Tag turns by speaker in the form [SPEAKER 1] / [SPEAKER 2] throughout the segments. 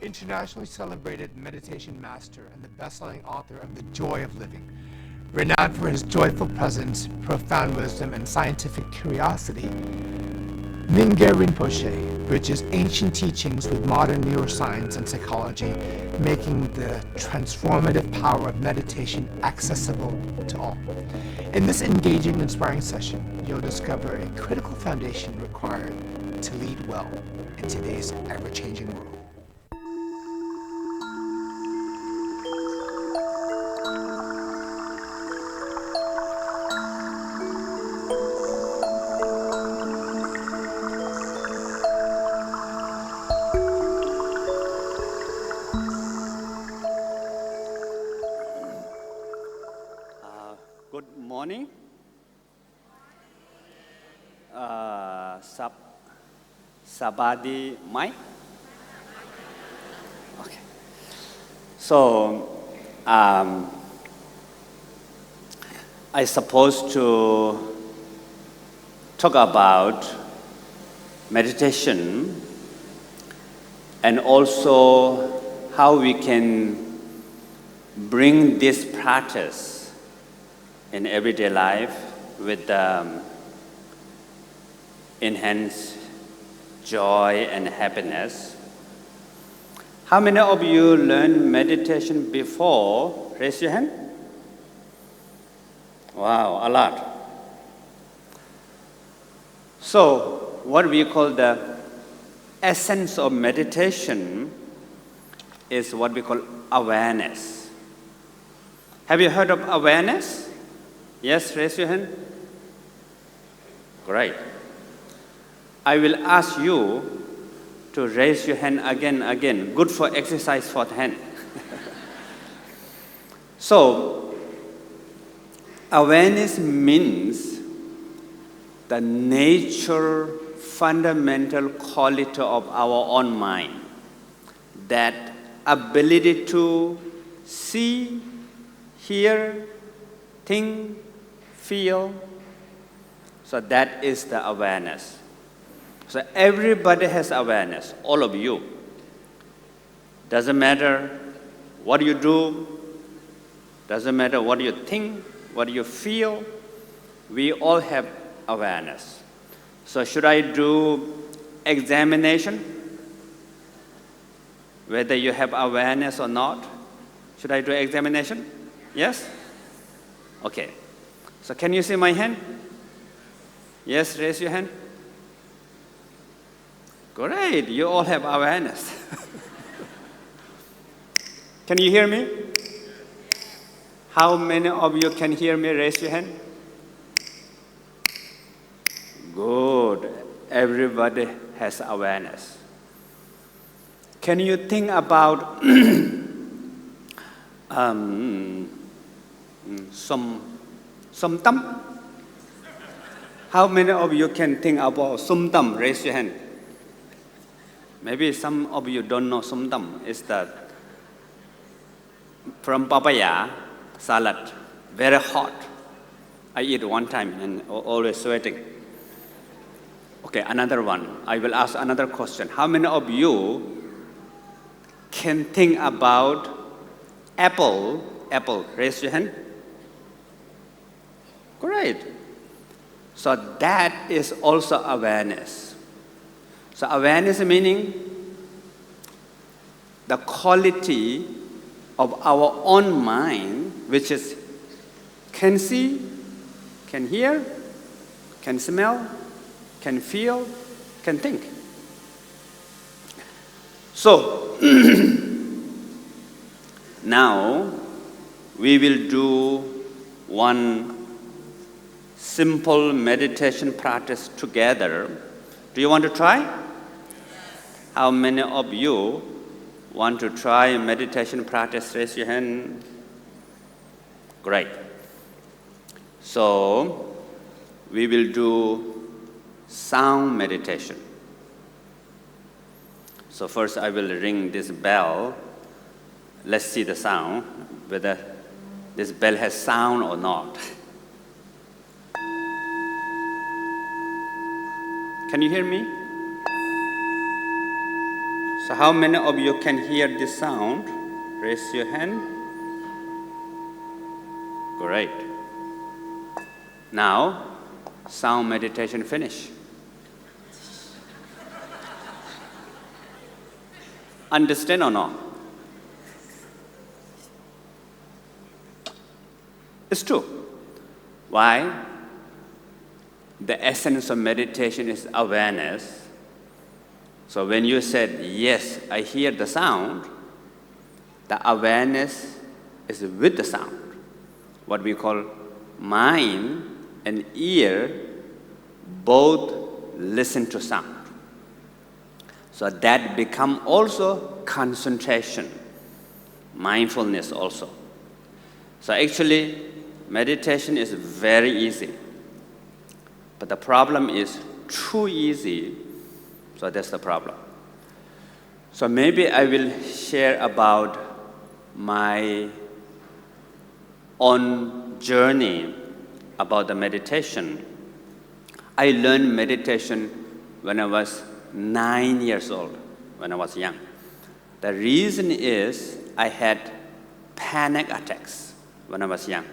[SPEAKER 1] internationally celebrated meditation master and the best-selling author of The Joy of Living. Renowned for his joyful presence, profound wisdom, and scientific curiosity, Mingur Rinpoche bridges ancient teachings with modern neuroscience and psychology, making the transformative power of meditation accessible to all. In this engaging and inspiring session, you'll discover a critical foundation required to lead well in today's ever-changing world.
[SPEAKER 2] Good morning. Sabadi Mai. Okay. So, I supposed to talk about meditation and also how we can bring this practice in everyday life with enhanced joy and happiness. How many of you learned meditation before? Raise your hand. Wow, a lot. So, what we call the essence of meditation is what we call awareness. Have you heard of awareness? Yes, raise your hand. Great. I will ask you to raise your hand again. Good for exercise for the hand. So, awareness means the nature, fundamental quality of our own mind. That ability to see, hear, think, feel. So that is the awareness. So everybody has awareness, all of you. Doesn't matter what you do, doesn't matter what you think, what you feel, we all have awareness. So should I do examination? Whether you have awareness or not? Should I do examination? Yes? Okay. So can you see my hand? Yes, raise your hand. Great, you all have awareness. Can you hear me? How many of you can hear me? Raise your hand. Good, everybody has awareness. Can you think about some tâm? How many of you can think about sum tâm? Raise your hand. Maybe some of you don't know sum tâm. It's the from papaya salad, very hot. I eat one time and always sweating. Okay, another one. I will ask another question. How many of you can think about apple? Apple, raise your hand. Great. So that is also awareness. So awareness meaning the quality of our own mind, which is can see, can hear, can smell, can feel, can think. So now we will do one simple meditation practice together. Do you want to try? Yes. How many of you want to try meditation practice? Raise your hand. Great. So we will do sound meditation. So first I will ring this bell. Let's see the sound, whether this bell has sound or not. Can you hear me? So how many of you can hear this sound? Raise your hand. Great. Now, sound meditation finish. Understand or not? It's true. Why? The essence of meditation is awareness. So when you said, yes, I hear the sound, the awareness is with the sound. What we call mind and ear both listen to sound. So that become also concentration, mindfulness also. So actually, meditation is very easy. But the problem is too easy, so that's the problem. So maybe I will share about my own journey about the meditation. I learned meditation when I was 9 years old, when I was young. The reason is I had panic attacks when I was young.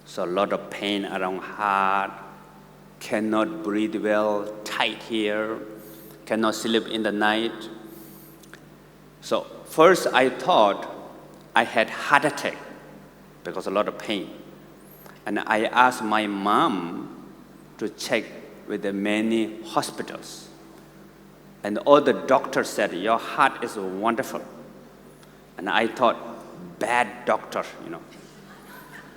[SPEAKER 2] So a lot of pain around heart, cannot breathe well, tight here, cannot sleep in the night. So first I thought I had heart attack because a lot of pain. And I asked my mom to check with the many hospitals. And all the doctors said, your heart is wonderful. And I thought, bad doctor,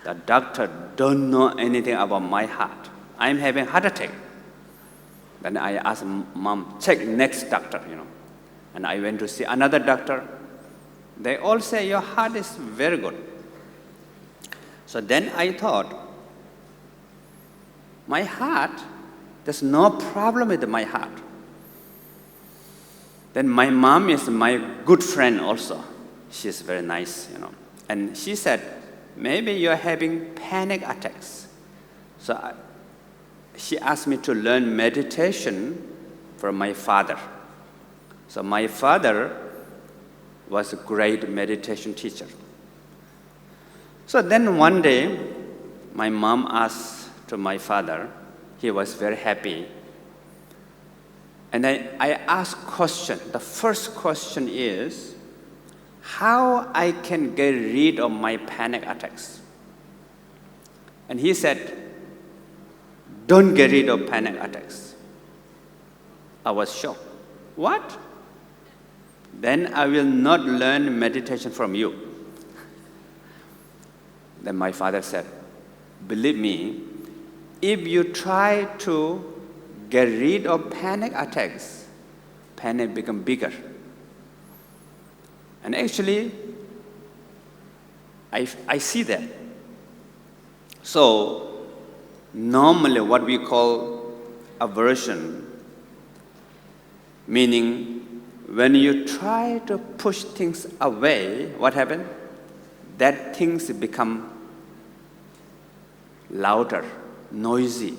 [SPEAKER 2] The doctor don't know anything about my heart. I'm having heart attack. Then I asked mom, check next doctor, And I went to see another doctor. They all say, your heart is very good. So then I thought, my heart, there's no problem with my heart. Then my mom is my good friend also. She's very nice, And she said, maybe you're having panic attacks. So she asked me to learn meditation from my father. So my father was a great meditation teacher. So then one day, my mom asked to my father, he was very happy. And I asked question. The first question is, how I can get rid of my panic attacks? And he said, don't get rid of panic attacks. I was shocked. What? Then I will not learn meditation from you. Then my father said, believe me, if you try to get rid of panic attacks, panic become bigger. And actually, I see that. So, normally what we call aversion, meaning when you try to push things away, what happens? That things become louder, noisy.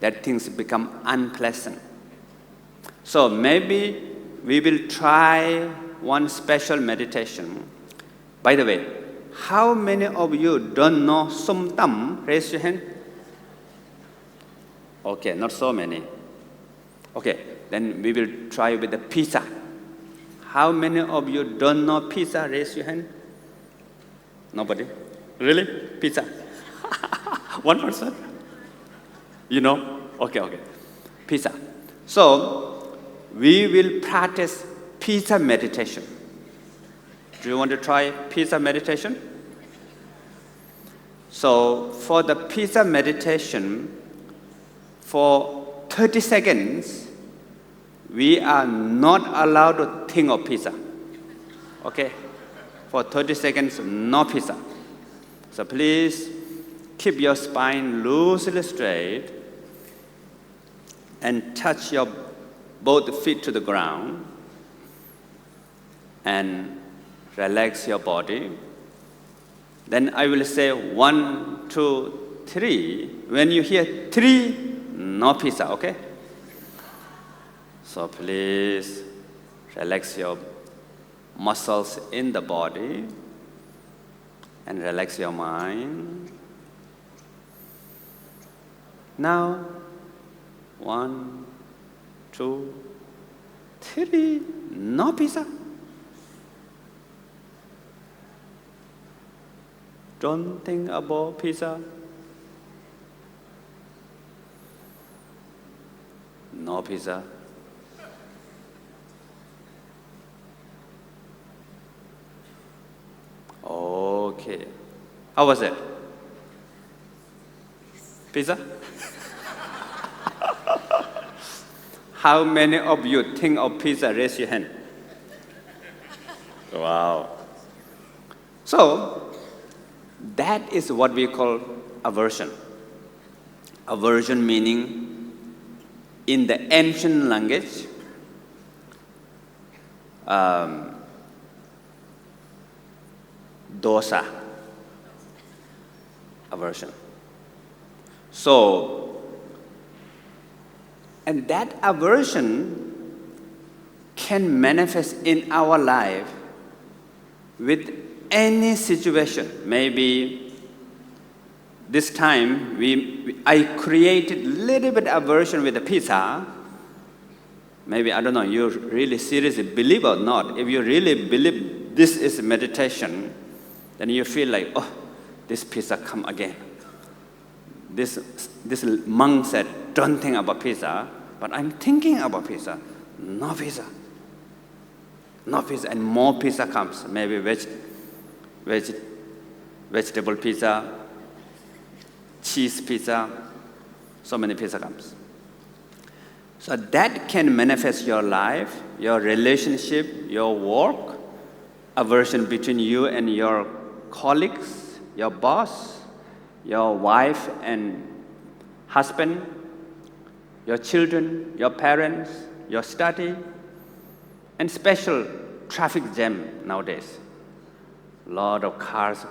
[SPEAKER 2] That things become unpleasant. So maybe we will try one special meditation. By the way, how many of you don't know Som Tam? Raise your hand. Okay, not so many. Okay, then we will try with the pizza. How many of you don't know pizza? Raise your hand. Nobody? Really? Pizza? One person? You know? Okay. Pizza. So, we will practice pizza meditation. Do you want to try pizza meditation? So, for the pizza meditation, for 30 seconds, we are not allowed to think of pizza. Okay? For 30 seconds, no pizza. So please keep your spine loosely straight and touch your both feet to the ground and relax your body. Then I will say 1, 2, 3. When you hear 3, no pizza, okay? So please Relax your muscles in the body and relax your mind. Now, 1, 2, 3, no pizza. Don't think about pizza. No pizza. Okay. How was it? Pizza? How many of you think of pizza? Raise your hand. Wow. So, that is what we call aversion. Aversion meaning, in the ancient language, dosa, aversion. So, and that aversion can manifest in our life with any situation. Maybe this time I created a little bit aversion with the pizza. Maybe, I don't know, you really seriously believe or not. If you really believe this is meditation, then you feel like, oh, this pizza come again. This monk said, don't think about pizza, but I'm thinking about pizza. No pizza. No pizza, and more pizza comes. Maybe vegetable pizza, cheese pizza, so many pizza comes. So that can manifest your life, your relationship, your work, aversion between you and your colleagues, your boss, your wife and husband, your children, your parents, your study, and special traffic jam nowadays. A lot of cars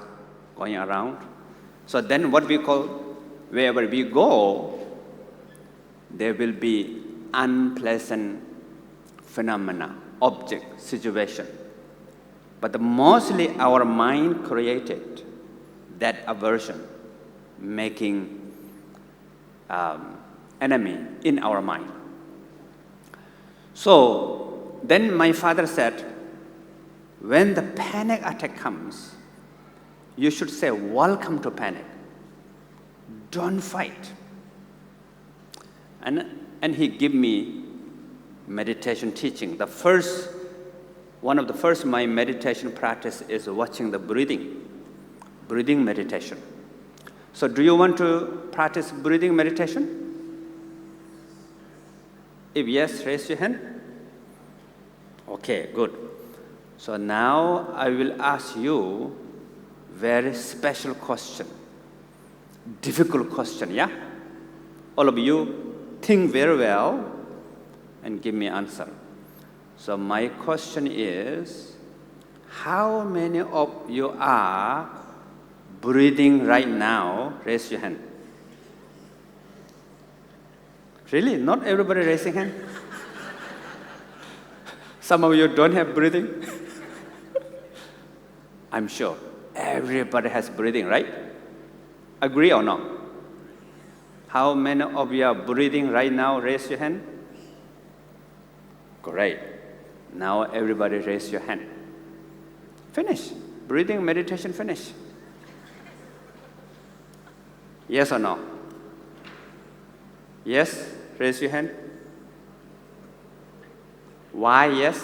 [SPEAKER 2] going around. So then what we call, wherever we go, there will be unpleasant phenomena, object, situation. But mostly our mind created that aversion, making enemy in our mind. So then my father said, when the panic attack comes, you should say, welcome to panic. Don't fight. And he gave me meditation teaching. One of the first my meditation practice is watching the breathing meditation. So do you want to practice breathing meditation? If yes, raise your hand. Okay, good. So now I will ask you very special question, difficult question, yeah? All of you think very well and give me answer. So my question is, how many of you are breathing right now? Raise your hand. Really? Not everybody raising hand? Some of you don't have breathing? I'm sure everybody has breathing, right? Agree or not? How many of you are breathing right now? Raise your hand. Great. Now everybody raise your hand. Finish. Breathing meditation finish. Yes or no? Yes? Raise your hand. Why yes?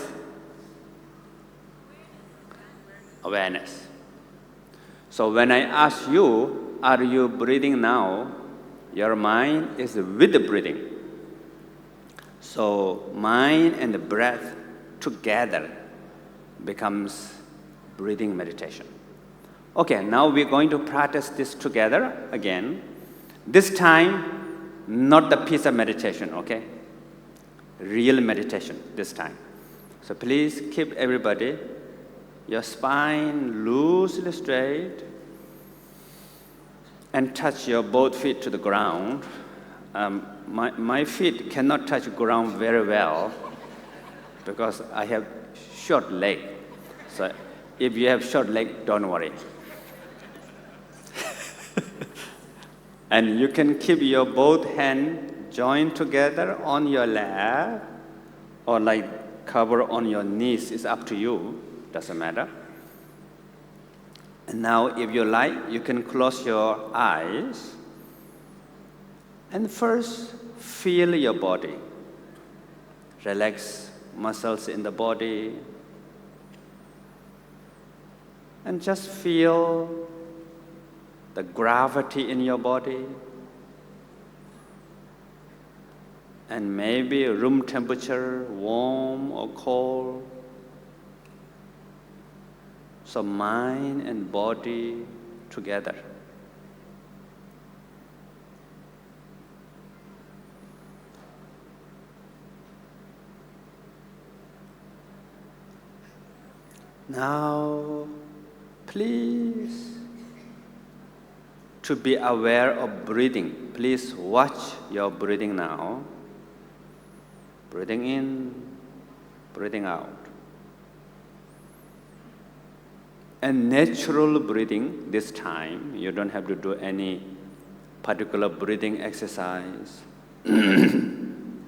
[SPEAKER 2] Awareness. So when I ask you, are you breathing now? Your mind is with the breathing. So mind and the breath together becomes breathing meditation. Okay, now we're going to practice this together again. This time, not the pizza meditation, okay? Real meditation this time. So please keep everybody, your spine loosely straight, and touch your both feet to the ground. My feet cannot touch ground very well. because I have short leg. So if you have short leg, don't worry. And you can keep your both hands joined together on your lap or like cover on your knees. It's up to you, doesn't matter. And now if you like, you can close your eyes and first feel your body. Relax muscles in the body and just feel the gravity in your body, and maybe room temperature, warm or cold. So mind and body together. Now, please, to be aware of breathing, please watch your breathing now. Breathing in, breathing out. And natural breathing this time, you don't have to do any particular breathing exercise. And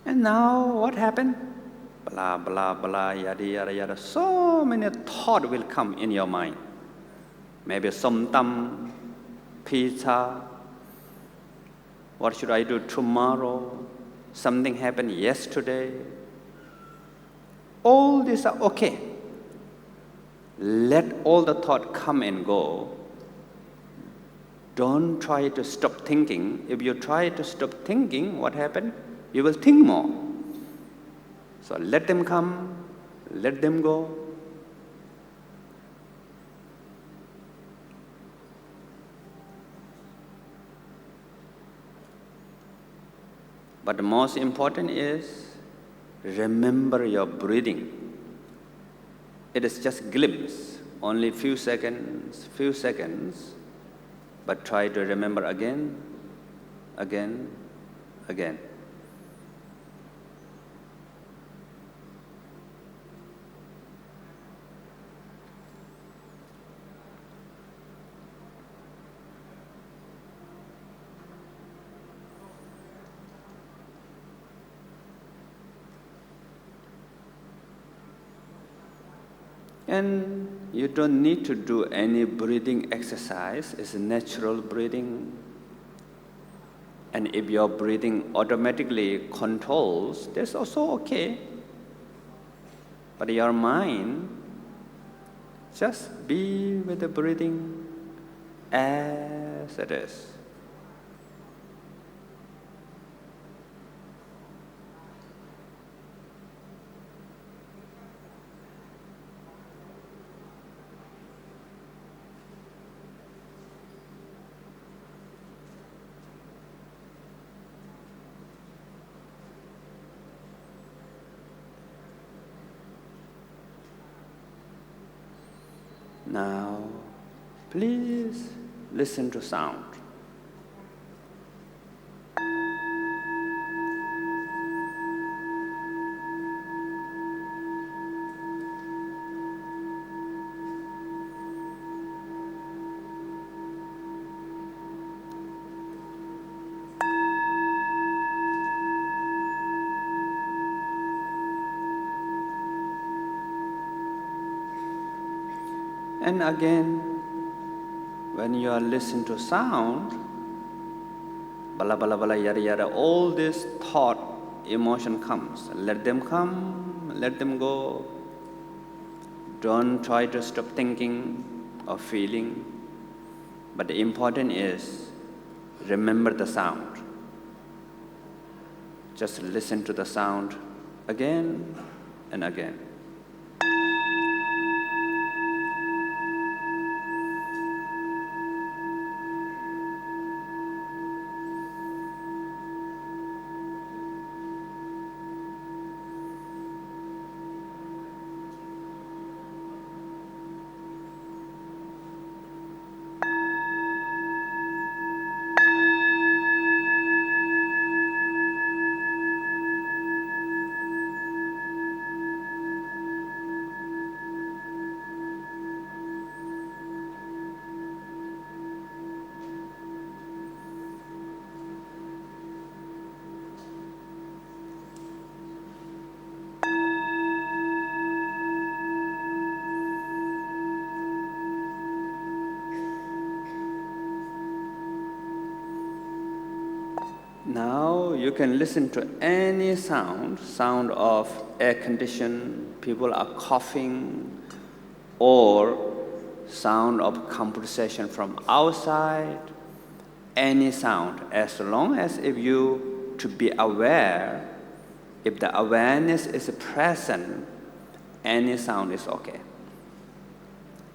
[SPEAKER 2] now what happened? Blah, blah, blah, yada, yada, yada. So many thoughts will come in your mind. Maybe somtam, pizza. What should I do tomorrow? Something happened yesterday. All these are okay. Let all the thoughts come and go. Don't try to stop thinking. If you try to stop thinking, what happened? You will think more. So let them come, let them go. But the most important is remember your breathing. It is just glimpse, only few seconds, but try to remember again, again, again. And you don't need to do any breathing exercise. It's natural breathing. And if your breathing automatically controls, that's also okay. But your mind, just be with the breathing as it is. Now, please listen to sound. And again, when you are listening to sound, bala bala bala yada yada, all this thought, emotion comes. Let them come, let them go. Don't try to stop thinking or feeling. But the important is, remember the sound. Just listen to the sound again and again. Now you can listen to any sound of air condition, people are coughing, or sound of conversation from outside, any sound, as long as if you to be aware, if the awareness is present, any sound is okay.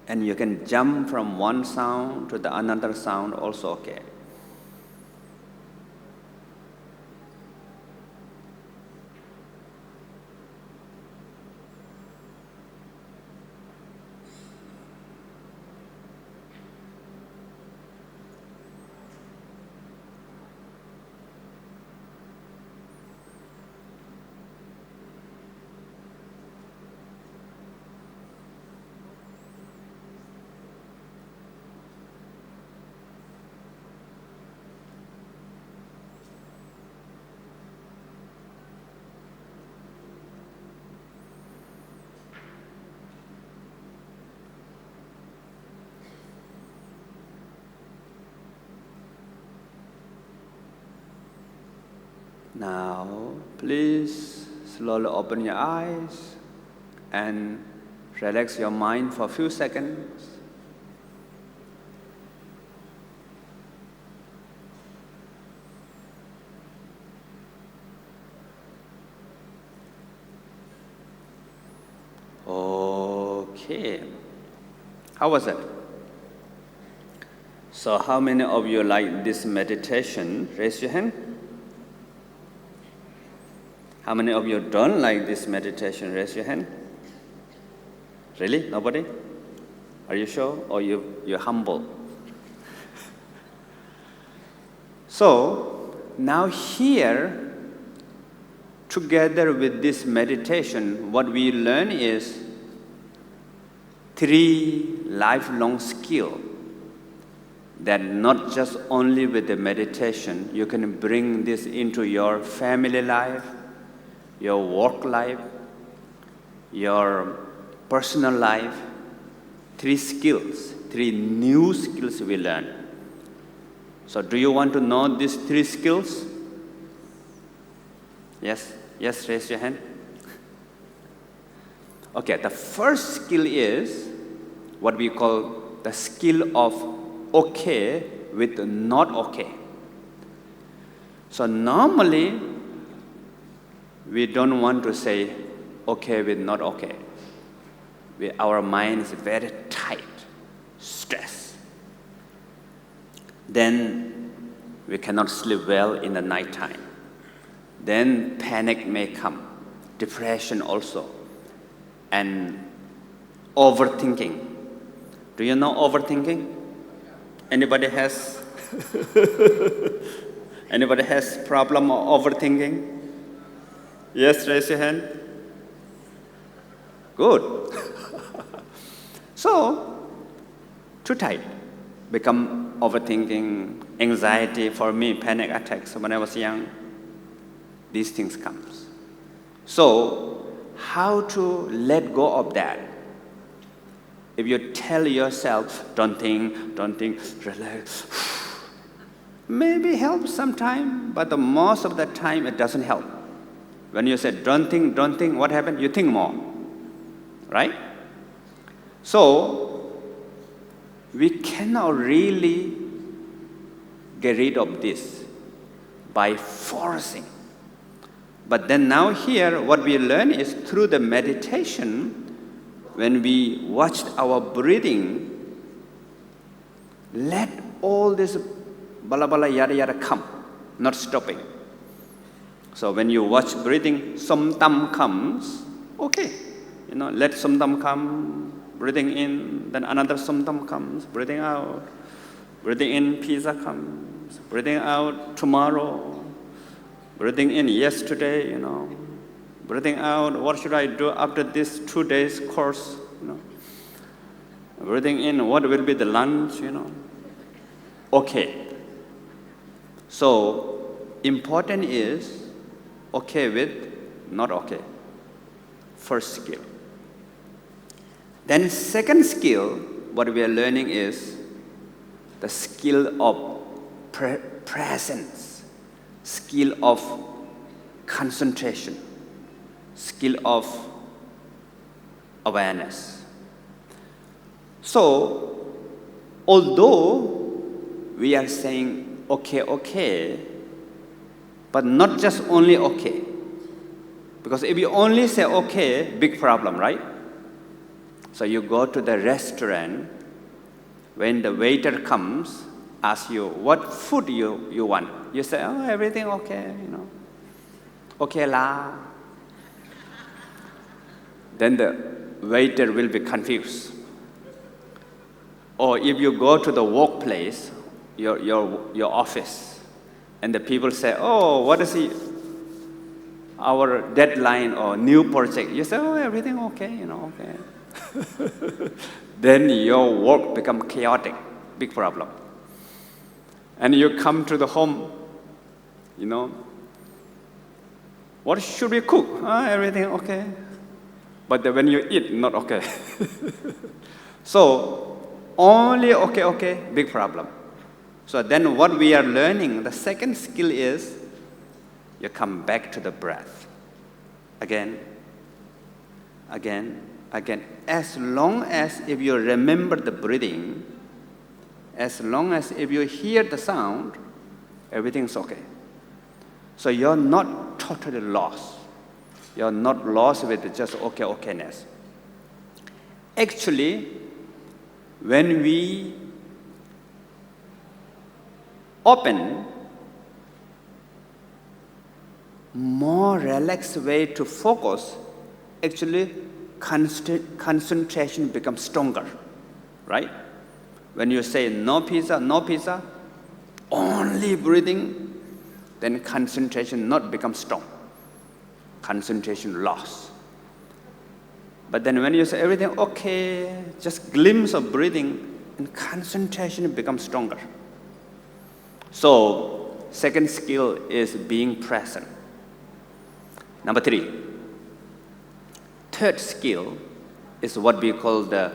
[SPEAKER 2] And you can jump from one sound to the another sound also okay. Now, please slowly open your eyes and relax your mind for a few seconds. Okay. How was it? So how many of you like this meditation? Raise your hand. How many of you don't like this meditation? Raise your hand. Really? Nobody? Are you sure? Or you're humble? So, now here, together with this meditation, what we learn is 3 lifelong skills that not just only with the meditation, you can bring this into your family life, your work life, your personal life. 3 skills, 3 new skills we learn. So do you want to know these 3 skills? Yes? Yes, raise your hand. Okay, the first skill is what we call the skill of okay with not okay. So normally, we don't want to say okay with not okay. Our mind is very tight, stressed. Then we cannot sleep well in the nighttime. Then panic may come, depression also, and overthinking. Do you know overthinking? Anybody has anybody has problem of overthinking? Yes, raise your hand. Good. So, too tight. Become overthinking, anxiety. For me, panic attacks when I was young. These things comes. So, how to let go of that? If you tell yourself, don't think, relax, maybe helps sometime, but the most of the time it doesn't help. When you say don't think, what happens? You think more, right? So, we cannot really get rid of this by forcing. But then now here, what we learn is through the meditation, when we watched our breathing, let all this bala bala yada yada come, not stopping. So when you watch breathing, somtam comes, okay. Let somtam come, breathing in, then another somtam comes, breathing out. Breathing in, pizza comes, breathing out, tomorrow. Breathing in, yesterday, Breathing out, what should I do after this 2 days course, Breathing in, what will be the lunch, Okay. So, important is okay with not okay. First skill. Then second skill, what we are learning is the skill of presence. skill of concentration, skill of awareness. So, although we are saying okay, okay, but not just only okay. Because if you only say okay, big problem, right? So you go to the restaurant, when the waiter comes, asks you what food you want. You say, oh, everything okay, okay la. Then the waiter will be confused. Or if you go to the workplace, your office, and the people say, oh, what is our deadline or new project? You say, oh, everything okay, okay. Then your work become chaotic, big problem. And you come to the home, what should we cook? Everything okay. But then when you eat, not okay. So, only okay, big problem. So then what we are learning, the second skill is, you come back to the breath. Again. As long as if you remember the breathing, as long as if you hear the sound, everything's okay. So you're not totally lost. You're not lost with just okayness. Actually, when we open more relaxed way to focus, actually concentration becomes stronger, right? When you say no pizza, only breathing, then concentration not become strong. Concentration loss. But then when you say everything okay, just glimpse of breathing, and concentration becomes stronger. So, second skill is being present. Number 3. Third skill is what we call the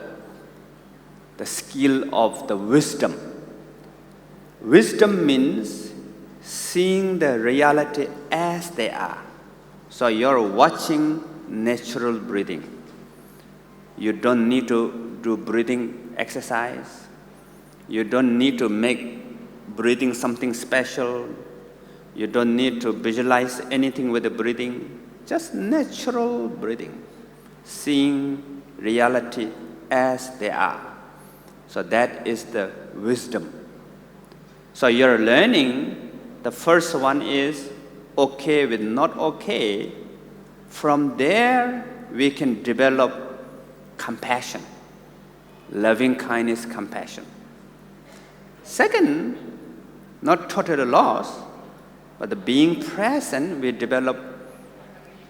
[SPEAKER 2] skill of the wisdom. Wisdom means seeing the reality as they are. So you're watching natural breathing. You don't need to do breathing exercise. You don't need to make breathing something special. You don't need to visualize anything with the breathing. Just natural breathing. Seeing reality as they are. So that is the wisdom. So you're learning, the first one is okay with not okay. From there, we can develop compassion, loving kindness, compassion. Second, not totally lost, but the being present, we develop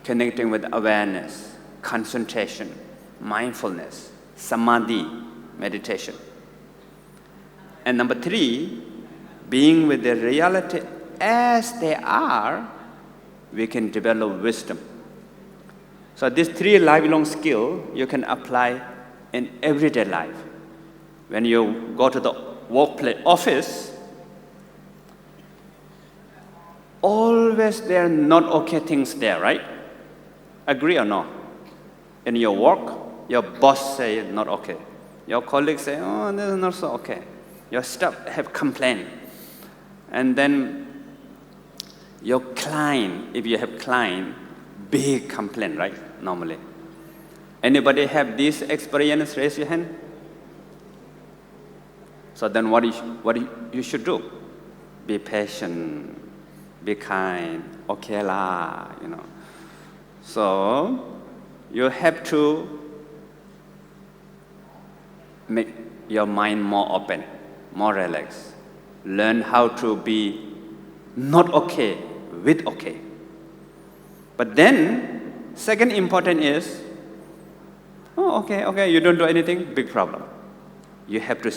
[SPEAKER 2] connecting with awareness, concentration, mindfulness, samadhi, meditation. And number 3, being with the reality as they are, we can develop wisdom. So these 3 lifelong skills you can apply in everyday life. When you go to the workplace, office, always there are not okay things there, right? Agree or no? In your work, your boss say not okay. Your colleagues say, oh, this is not so okay. Your staff have complained. And then your client, if you have client, big complaint, right? Normally. Anybody have this experience? Raise your hand. So then what you should do? Be patient, be kind, okay la, So you have to make your mind more open, more relaxed. Learn how to be not okay with okay. But then, second important is, okay, you don't do anything, big problem. You have to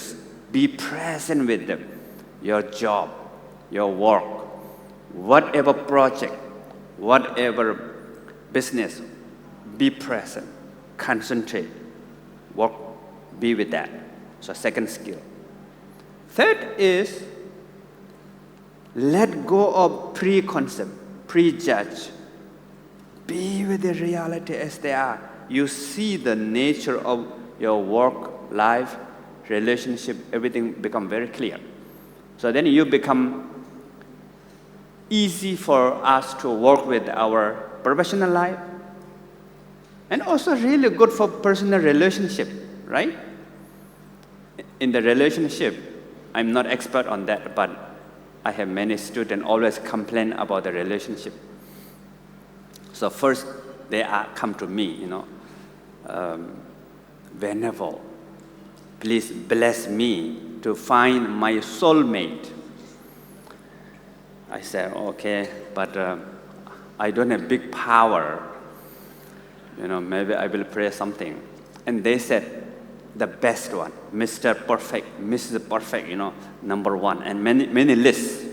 [SPEAKER 2] be present with them, your job, your work, whatever project, whatever business, be present, concentrate, work, be with that. So second skill. Third is Let go of preconcept, prejudge. Be with the reality as they are. You see the nature of your work, life, relationship, everything become very clear. So then you become easy for us to work with our professional life, and also really good for personal relationship, right? In the relationship, I'm not expert on that, but I have many students always complain about the relationship. So first, they come to me, Venerable, please bless me to find my soulmate. I said, okay, but I don't have big power. Maybe I will pray something. And they said, the best one, Mr. Perfect, Mrs. Perfect, number one, and many lists.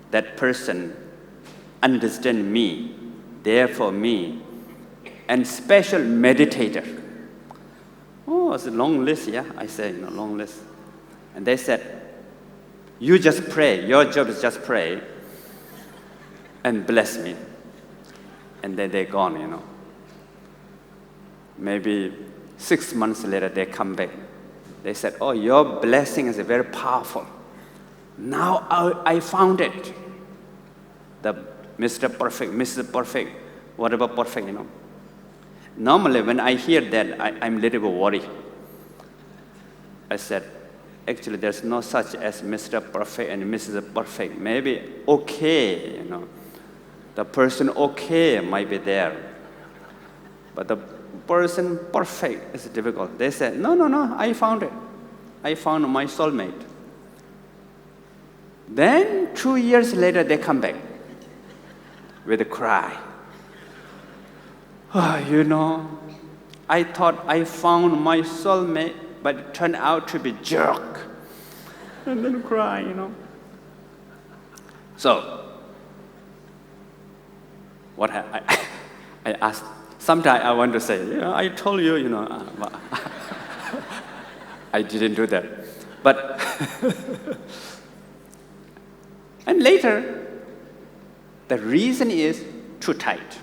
[SPEAKER 2] That person understand me, there for me, and special meditator. Oh, it's a long list, yeah? I said, long list. And they said, you just pray, your job is just pray, and bless me. And then they're gone, Maybe 6 months later, they come back. They said, oh, your blessing is very powerful. Now I found it. The Mr. Perfect, Mrs. Perfect, whatever perfect, Normally, when I hear that, I'm a little bit worried. I said, actually, there's no such as Mr. Perfect and Mrs. Perfect. Maybe okay, The person okay might be there. But the person perfect is difficult. They said, no, I found it. I found my soulmate. Then 2 years later, they come back with a cry. I thought I found my soulmate, but it turned out to be jerk. And then cry, So, what I asked, sometimes I want to say, I told you, I didn't do that. But, and later, the reason is too tight.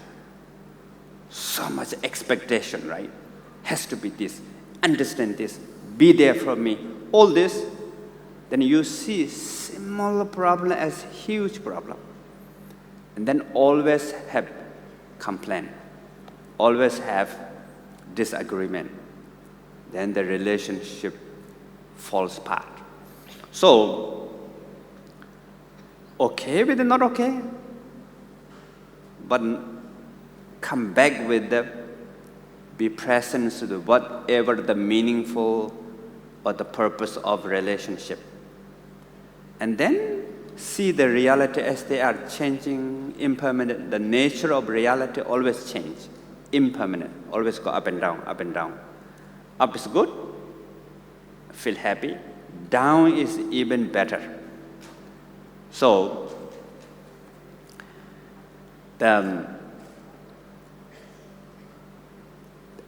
[SPEAKER 2] So much expectation, right? Has to be this, understand this, be there for me, all this. Then you see small problem as huge problem. And then always have complaint, always have disagreement. Then the relationship falls apart. So, okay with the not okay, but come back with the, be present to the whatever the meaningful or the purpose of relationship. And then see the reality as they are changing, impermanent. The nature of reality always change, impermanent, always go up and down, up and down. Up is good, feel happy. Down is even better. So,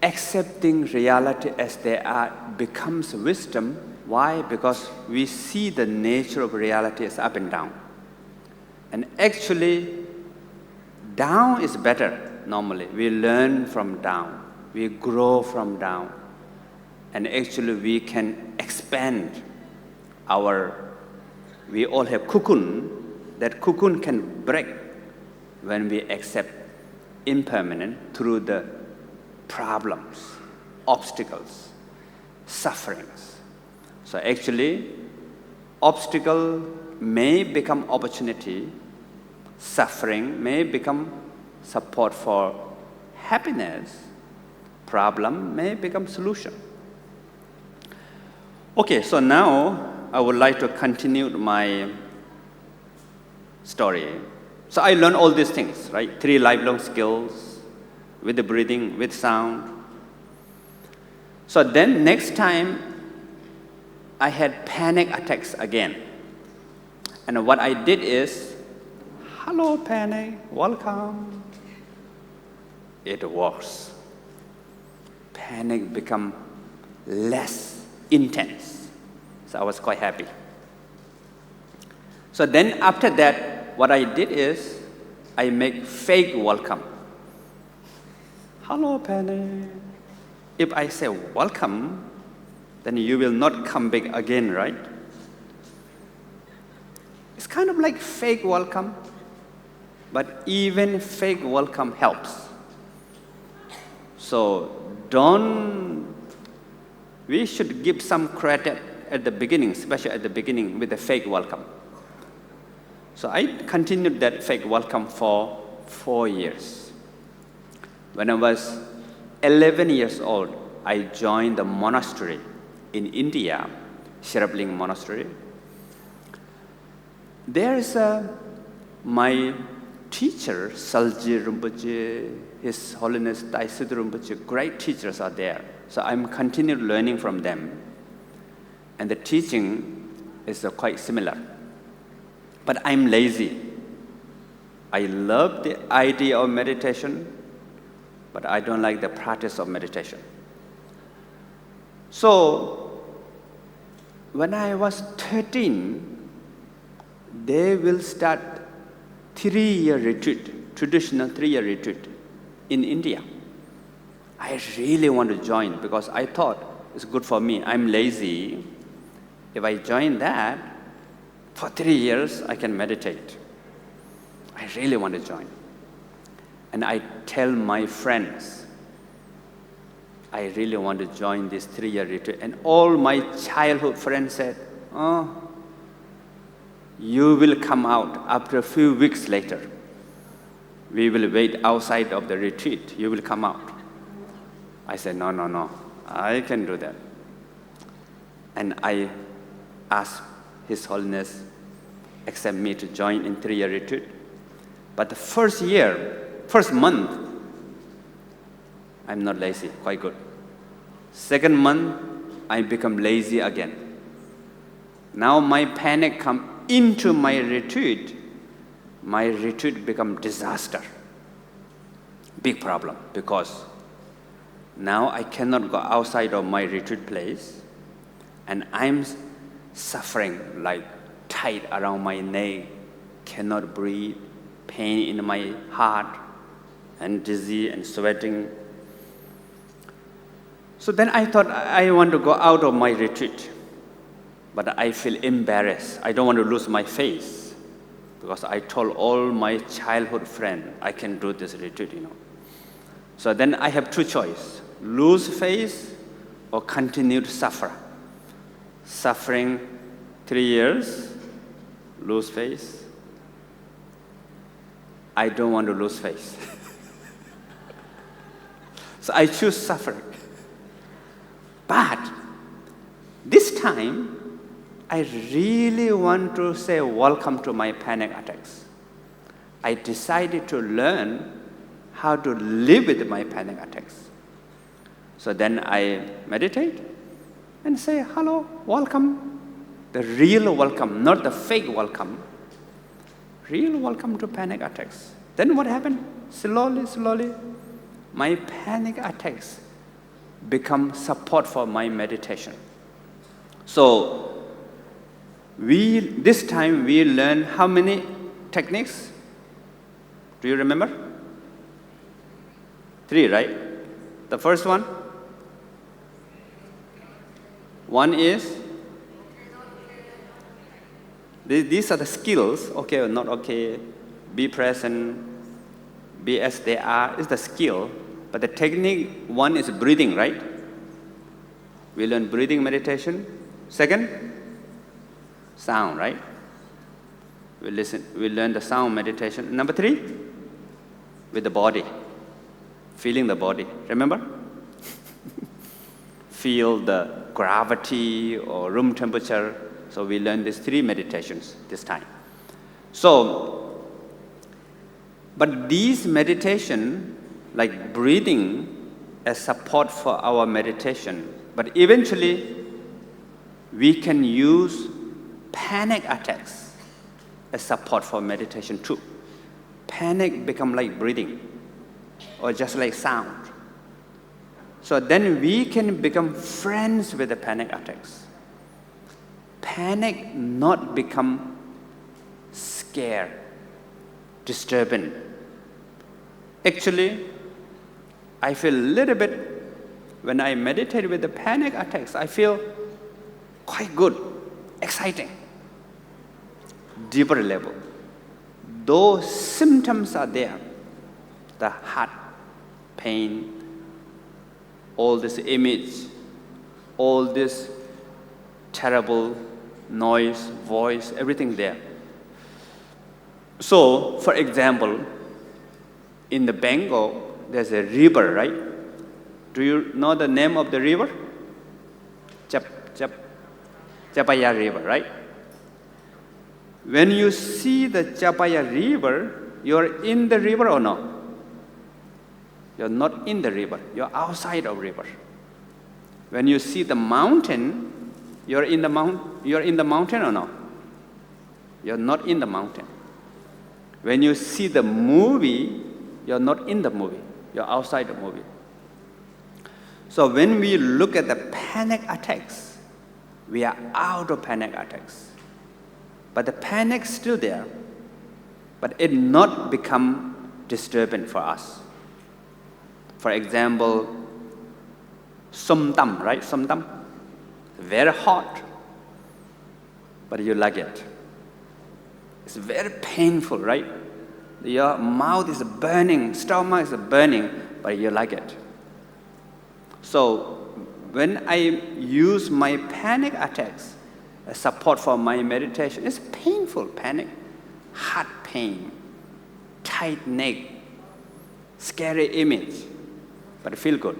[SPEAKER 2] accepting reality as they are becomes wisdom. Why? Because we see the nature of reality as up and down. And actually, down is better normally. We learn from down. We grow from down. And actually, we can expand we all have cocoon. That cocoon can break when we accept impermanent through the problems, obstacles, sufferings. So actually, obstacle may become opportunity, suffering may become support for happiness, problem may become solution. Okay, so now I would like to continue my story. So I learned all these things, right? 3 lifelong skills, with the breathing, with sound. So then next time, I had panic attacks again. And what I did is, hello panic, welcome. It works. Panic become less intense. So I was quite happy. So then after that, what I did is, I make fake welcome. Hello, Penny. If I say welcome, then you will not come back again, right? It's kind of like fake welcome, but even fake welcome helps. So we should give some credit at the beginning, especially at the beginning with the fake welcome. So I continued that fake welcome for 4 years. When I was 11 years old, I joined the monastery in India, Sherabling Monastery. There is my teacher, Salji Rinpoche, His Holiness Taisidu Rinpoche, great teachers are there. So I'm continued learning from them. And the teaching is quite similar. But I'm lazy. I love the idea of meditation, but I don't like the practice of meditation. So when I was 13, they will start 3-year retreat, traditional 3-year retreat in India. I really want to join because I thought it's good for me. I'm lazy. If I join that, for 3 years, I can meditate. I really want to join. And I tell my friends, I really want to join this 3-year retreat. And all my childhood friends said, oh, you will come out after a few weeks later. We will wait outside of the retreat. You will come out. I said, no, I can do that. And I asked His Holiness accept me to join in 3-year retreat. But the first month, I'm not lazy, quite good. Second month, I become lazy again. Now my panic come into my retreat become disaster. Big problem, because now I cannot go outside of my retreat place, and I'm suffering like tight around my neck, cannot breathe, pain in my heart, and dizzy and sweating. So then I thought I want to go out of my retreat, but I feel embarrassed. I don't want to lose my face because I told all my childhood friends I can do this retreat, So then I have two choices, lose face or continue to suffer. Suffering 3 years, lose face. I don't want to lose face. So I choose suffering. But this time, I really want to say welcome to my panic attacks. I decided to learn how to live with my panic attacks. So then I meditate and say, hello, welcome. The real welcome, not the fake welcome. Real welcome to panic attacks. Then what happened? Slowly, my panic attacks become support for my meditation. So this time we learn how many techniques? Do you remember? 3, right? The first one is, these are the skills, okay or not okay, be present, be as they are, is the skill. But the technique, one is breathing, right? We learn breathing meditation. Second, sound, right? We learn the sound meditation. Number 3, with the body, feeling the body. Remember? Feel the gravity or room temperature. So we learn these 3 meditations this time. So, but these meditation, like breathing, as support for our meditation. But eventually, we can use panic attacks as support for meditation too. Panic become like breathing, or just like sound. So then we can become friends with the panic attacks. Panic not become scared, disturbing. Actually, I feel a little bit, when I meditate with the panic attacks, I feel quite good, exciting, deeper level. Those symptoms are there, the heart pain, all this image, all this terrible noise, voice, everything there. So, for example, in the Bengal, there's a river, right? Do you know the name of the river? Chapaya River, right? When you see the Chapaya River, you're in the river or no? You're not in the river, you're outside of river. When you see the mountain, you're in the mountain or no? You're not in the mountain. When you see the movie, you're not in the movie, you're outside the movie. So when we look at the panic attacks, we are out of panic attacks. But the panic's still there, but it not become disturbing for us. For example, somtam, right? Somtam, very hot, but you like it. It's very painful, right? Your mouth is burning, stomach is burning, but you like it. So when I use my panic attacks as support for my meditation, it's painful panic, heart pain, tight neck, scary image, but feel good.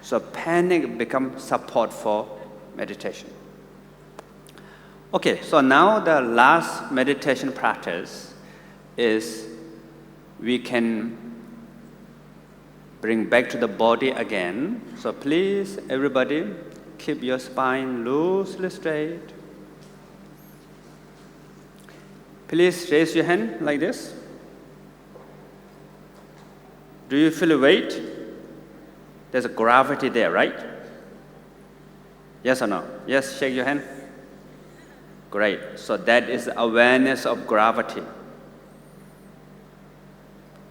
[SPEAKER 2] So panic becomes support for meditation. Okay, so now the last meditation practice is we can bring back to the body again. So please, everybody, keep your spine loosely straight. Please raise your hand like this. Do you feel weight? There's a gravity there, right? Yes or no? Yes, shake your hand. Great. So that is awareness of gravity.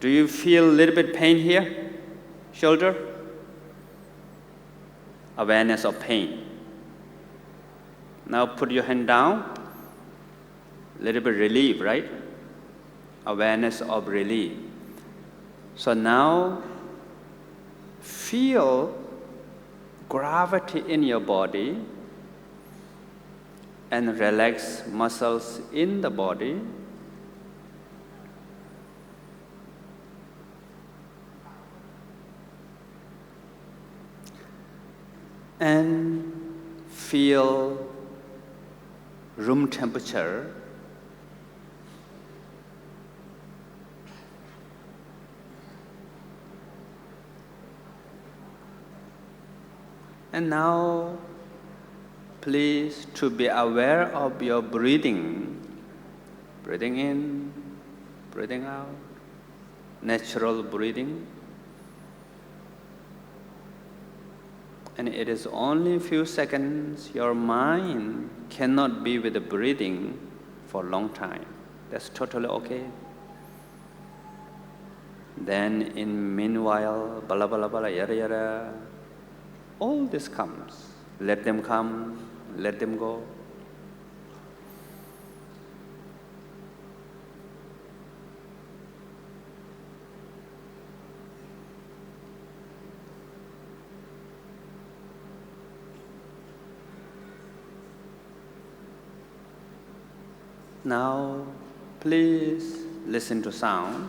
[SPEAKER 2] Do you feel a little bit pain here? Shoulder? Awareness of pain. Now put your hand down. A little bit relief, right? Awareness of relief. So now feel gravity in your body and relax muscles in the body. And feel room temperature. And now, please to be aware of your breathing. Breathing in, breathing out, natural breathing. And it is only a few seconds. Your mind cannot be with the breathing for a long time. That's totally okay. Then in meanwhile, bala bala bala, yada yada, all this comes. Let them come, let them go. Now, please listen to sound.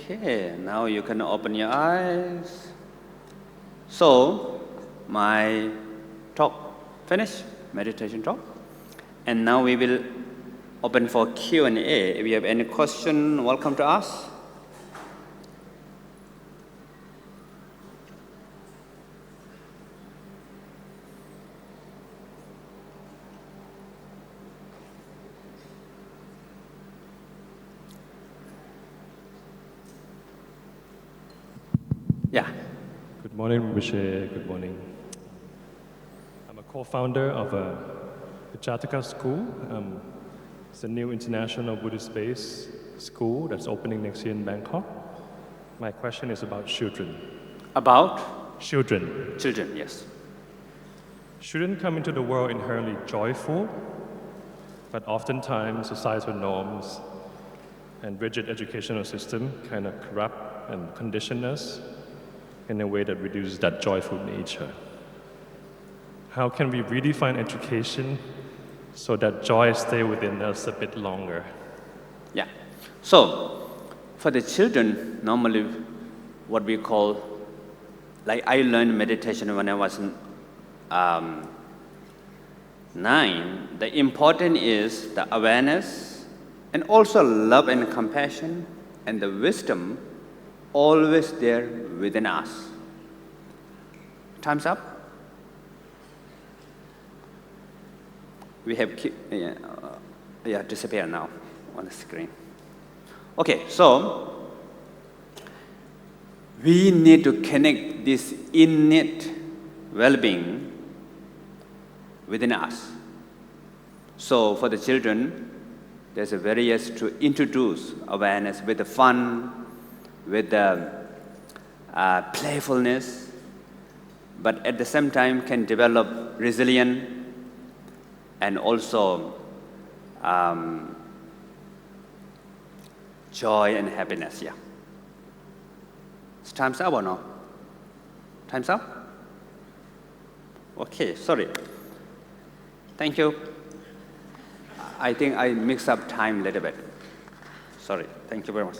[SPEAKER 2] Okay, now you can open your eyes. So, my talk. Finish meditation talk. And now we will open for Q&A. If you have any question, welcome to ask. Yeah.
[SPEAKER 3] Good morning, Rinpoche. Good morning. I'm a co-founder of the Jataka School. It's a new international Buddhist-based school that's opening next year in Bangkok. My question is about children.
[SPEAKER 2] About?
[SPEAKER 3] Children.
[SPEAKER 2] Children, yes.
[SPEAKER 3] Children come into the world inherently joyful, but oftentimes societal norms and rigid educational system kind of corrupt and condition us in a way that reduces that joyful nature. How can we redefine education so that joy stays within us a bit longer?
[SPEAKER 2] Yeah. So, for the children, normally what we call, like I learned meditation when I was 9. The important is the awareness and also love and compassion and the wisdom always there within us. Time's up. We have disappear now on the screen. Okay, so we need to connect this innate well-being within us. So for the children, there's a various to introduce awareness with the fun, with the playfulness, but at the same time can develop resilience and also joy and happiness. Yeah. Is time's up or no? Time's up? Okay, sorry. Thank you. I think I mixed up time a little bit. Sorry. Thank you very much.